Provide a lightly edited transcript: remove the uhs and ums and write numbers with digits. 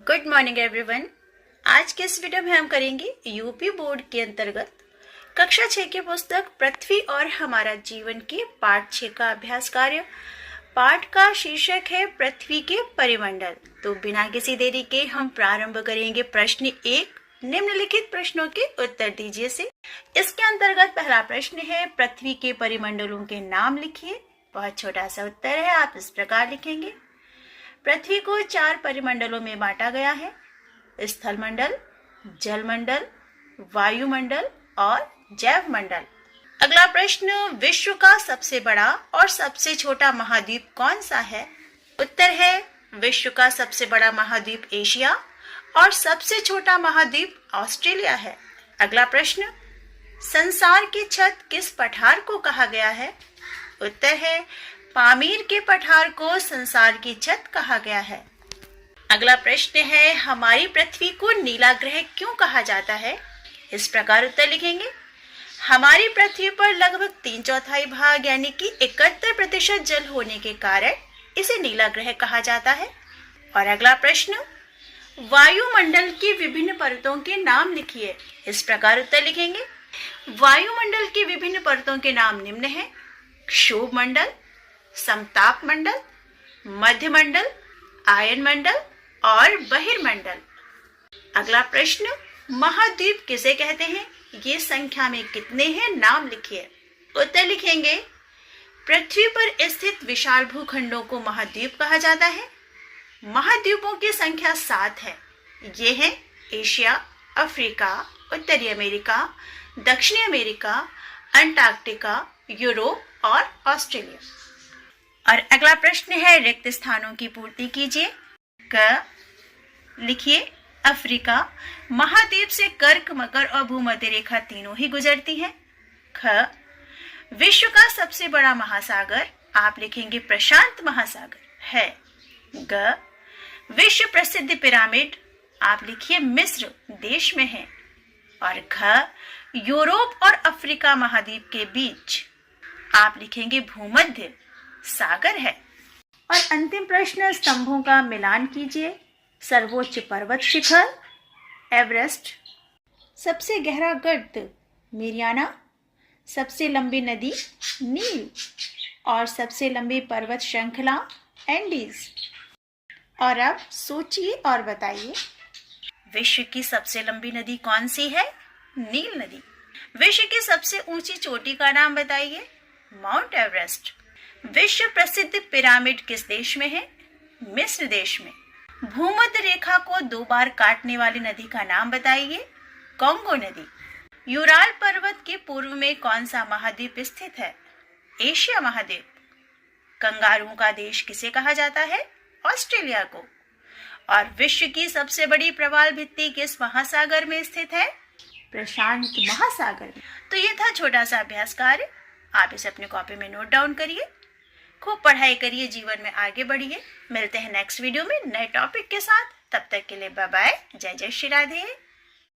Good morning everyone. आज के इस वीडियो में हम करेंगे यूपी बोर्ड के अंतर्गत कक्षा 6 की पुस्तक पृथ्वी और हमारा जीवन के पाठ 6 का अभ्यास कार्य। पाठ का शीर्षक है पृथ्वी के परिमंडल। तो बिना किसी देरी के हम प्रारंभ करेंगे प्रश्न 1। निम्नलिखित प्रश्नों के उत्तर दीजिए से। इसके अंतर्गत पहला प्रश्न है पृथ्वी के परिमंडलों के नाम लिखिए। बहुत छोटा सा उत्तर है, आप इस प्रकार लिखेंगे। पृथ्वी को 4 परिमंडलों में बांटा गया है, स्थल मंडल, जल मंडल, वायुमंडल और जैव मंडल। अगला प्रश्न, विश्व का सबसे बड़ा और सबसे छोटा महाद्वीप कौन सा है? उत्तर है विश्व का सबसे बड़ा महाद्वीप एशिया और सबसे छोटा महाद्वीप ऑस्ट्रेलिया है। अगला प्रश्न, संसार की छत किस पठार को कहा गया है? उत्तर है पामीर के पठार को संसार की छत कहा गया है। अगला प्रश्न है हमारी पृथ्वी को नीला ग्रह क्यों कहा जाता है? इस प्रकार उत्तर लिखेंगे। हमारी पृथ्वी पर लगभग 3/4 भाग यानी कि 71% जल होने के कारण इसे नीला ग्रह कहा जाता है। और अगला प्रश्न, वायुमंडल की विभिन्न परतों के नाम लिखिए। इस प्रकार उत्तर लिखेंगे। वायुमंडल की विभिन्न परतों के नाम निम्न है: क्षोभ मंडल, समताप मंडल, मध्य मंडल, आयन मंडल और बहिर्मंडल। अगला प्रश्न, महाद्वीप किसे कहते हैं? ये संख्या में कितने हैं? नाम लिखिए। उत्तर लिखेंगे। पृथ्वी पर स्थित विशाल भूखंडों को महाद्वीप कहा जाता है। महाद्वीपों की संख्या 7 है। ये हैं एशिया, अफ्रीका, उत्तरी अमेरिका, दक्षिणी अमेरिका, अंटार्कटिका, यूरोप और ऑस्ट्रेलिया। और अगला प्रश्न है रिक्त स्थानों की पूर्ति कीजिए। क लिखिए। अफ्रीका महाद्वीप से कर्क, मकर और भूमध्य रेखा तीनों ही गुजरती हैं। ख विश्व का सबसे बड़ा महासागर, आप लिखेंगे प्रशांत महासागर है। ग विश्व प्रसिद्ध पिरामिड, आप लिखिए मिस्र देश में है। और घ यूरोप और अफ्रीका महाद्वीप के बीच, आप लिखेंगे भूमध्य सागर है। और अंतिम प्रश्न, स्तंभों का मिलान कीजिए। सर्वोच्च पर्वत शिखर एवरेस्ट, सबसे गहरा गर्त मेरियाना, सबसे लंबी नदी नील और सबसे लंबी पर्वत श्रृंखला एंडीज। और अब सोचिए और बताइए, विश्व की सबसे लंबी नदी कौन सी है? नील नदी। विश्व की सबसे ऊंची चोटी का नाम बताइए। Mount Everest. विश्व प्रसिद्ध पिरामिड किस देश में है? मिस्र देश में। भूमध्य रेखा को 2 बार काटने वाली नदी का नाम बताइए। कांगो नदी। यूराल पर्वत के पूर्व में कौन सा महाद्वीप स्थित है? एशिया महाद्वीप। कंगारुओं का देश किसे कहा जाता है? ऑस्ट्रेलिया को। और विश्व की सबसे बड़ी प्रवाल भित्ति किस महासागर में स्थित है? प्रशांत महासागर में। तो ये था छोटा सा अभ्यास कार्य। आप इसे अपने कॉपी में नोट डाउन करिए, खूब पढ़ाई करिए, जीवन में आगे बढ़िए। मिलते हैं नेक्स्ट वीडियो में नए टॉपिक के साथ। तब तक के लिए बाय बाय। जय जय श्री राधे।